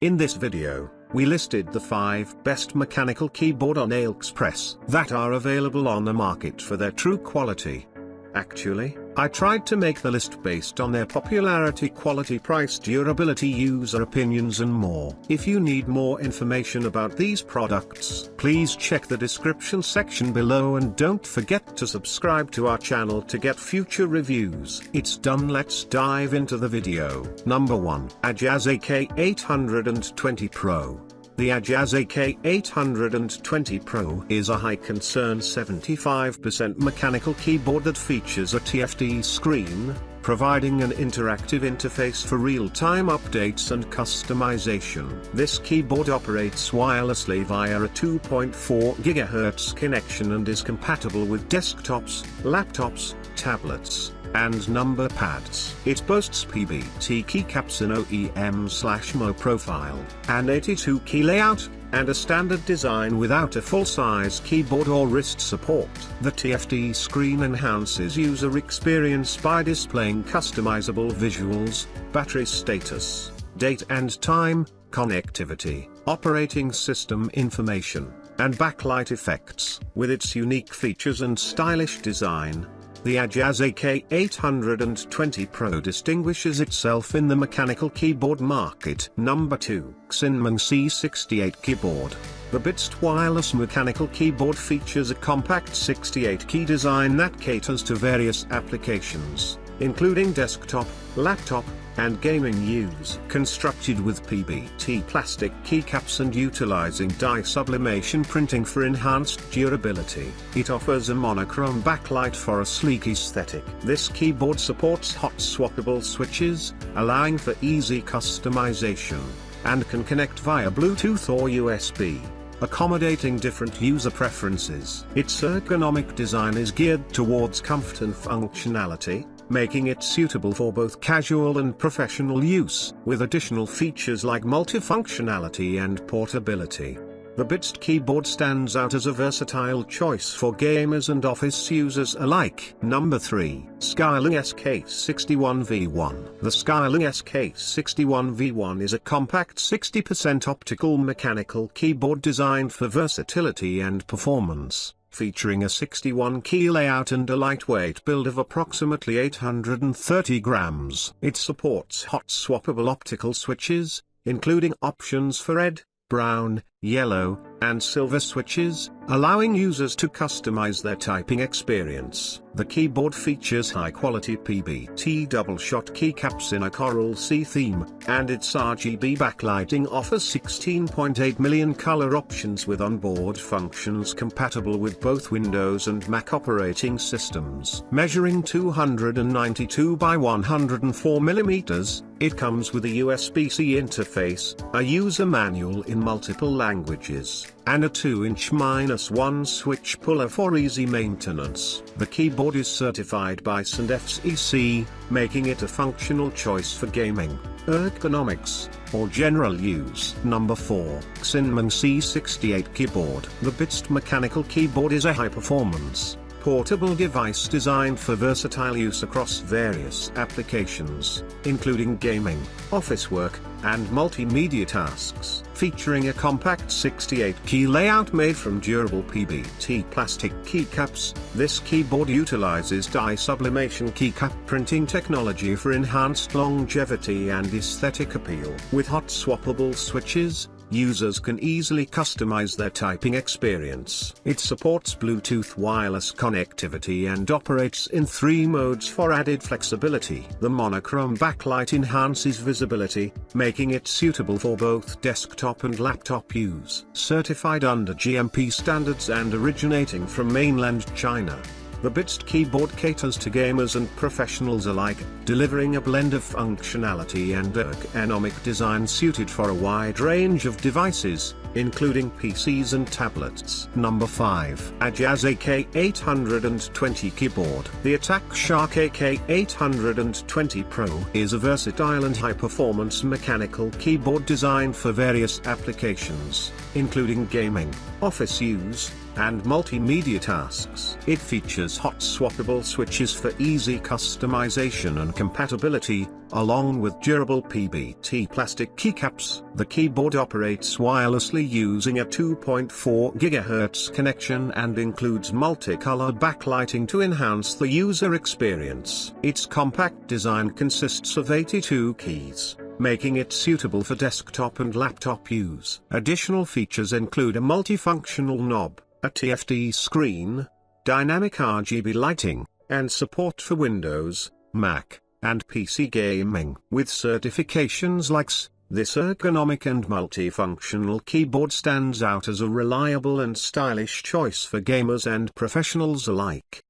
In this video, we listed the 5 best mechanical keyboard on AliExpress that are available on the market for their true quality. Actually, I tried to make the list based on their popularity, quality, price, durability, user opinions and more. If you need more information about these products, please check the description section below and don't forget to subscribe to our channel to get future reviews. It's done, let's dive into the video. Number 1. Ajazz AK820 Pro. The Ajazz AK820 Pro is a high-concern 75% mechanical keyboard that features a TFT screen, providing an interactive interface for real-time updates and customization. This keyboard operates wirelessly via a 2.4 GHz connection and is compatible with desktops, laptops, tablets, and number pads. It boasts PBT keycaps in OEM/MO profile, an 82-key layout, and a standard design without a full-size keyboard or wrist support. The TFT screen enhances user experience by displaying customizable visuals, battery status, date and time, connectivity, operating system information, and backlight effects. With its unique features and stylish design, the Ajazz AK820 Pro distinguishes itself in the mechanical keyboard market. Number 2. Xinmeng C68 Keyboard. The Bitst wireless mechanical keyboard features a compact 68-key design that caters to various applications, including desktop, laptop, and gaming use. Constructed with PBT plastic keycaps and utilizing dye sublimation printing for enhanced durability, it offers a monochrome backlight for a sleek aesthetic. This keyboard supports hot swappable switches, allowing for easy customization, and can connect via Bluetooth or USB, accommodating different user preferences. Its ergonomic design is geared towards comfort and functionality, making it suitable for both casual and professional use, with additional features like multifunctionality and portability. The Bitst keyboard stands out as a versatile choice for gamers and office users alike. Number 3. SKYLOONG SK61V1. The SKYLOONG SK61V1 is a compact 60% optical mechanical keyboard designed for versatility and performance, featuring a 61-key layout and a lightweight build of approximately 830 grams. It supports hot swappable optical switches, including options for red, brown, yellow, and silver switches, allowing users to customize their typing experience. The keyboard features high-quality PBT double-shot keycaps in a Coral Sea theme, and its RGB backlighting offers 16.8 million color options with onboard functions compatible with both Windows and Mac operating systems. Measuring 292 by 104 mm, it comes with a USB-C interface, a user manual in multiple languages, and a 2-inch-1 switch puller for easy maintenance. The keyboard is certified by SKYLOONG, making it a functional choice for gaming, ergonomics, or general use. Number 4. Xinmeng C68 Keyboard. The Bitst mechanical keyboard is a high-performance, portable device designed for versatile use across various applications, including gaming, office work, and multimedia tasks. Featuring a compact 68-key layout made from durable PBT plastic keycaps, this keyboard utilizes dye sublimation keycap printing technology for enhanced longevity and aesthetic appeal. With hot swappable switches, users can easily customize their typing experience. It supports Bluetooth wireless connectivity and operates in 3 modes for added flexibility. The monochrome backlight enhances visibility, making it suitable for both desktop and laptop use. Certified under GMP standards and originating from mainland China, the Bitst keyboard caters to gamers and professionals alike, delivering a blend of functionality and ergonomic design suited for a wide range of devices, including PCs and tablets. Number 5. Ajazz AK820 Keyboard. The Ajazz AK820 Pro is a versatile and high-performance mechanical keyboard designed for various applications, including gaming, office use, and multimedia tasks. It features hot swappable switches for easy customization and compatibility, Along with durable PBT plastic keycaps, the keyboard operates wirelessly using a 2.4 GHz connection and includes multicolor backlighting to enhance the user experience. Its compact design consists of 82 keys, making it suitable for desktop and laptop use. Additional features include a multifunctional knob, a TFT screen, dynamic RGB lighting, and support for Windows, Mac, and PC gaming. With certifications like S, this ergonomic and multifunctional keyboard stands out as a reliable and stylish choice for gamers and professionals alike.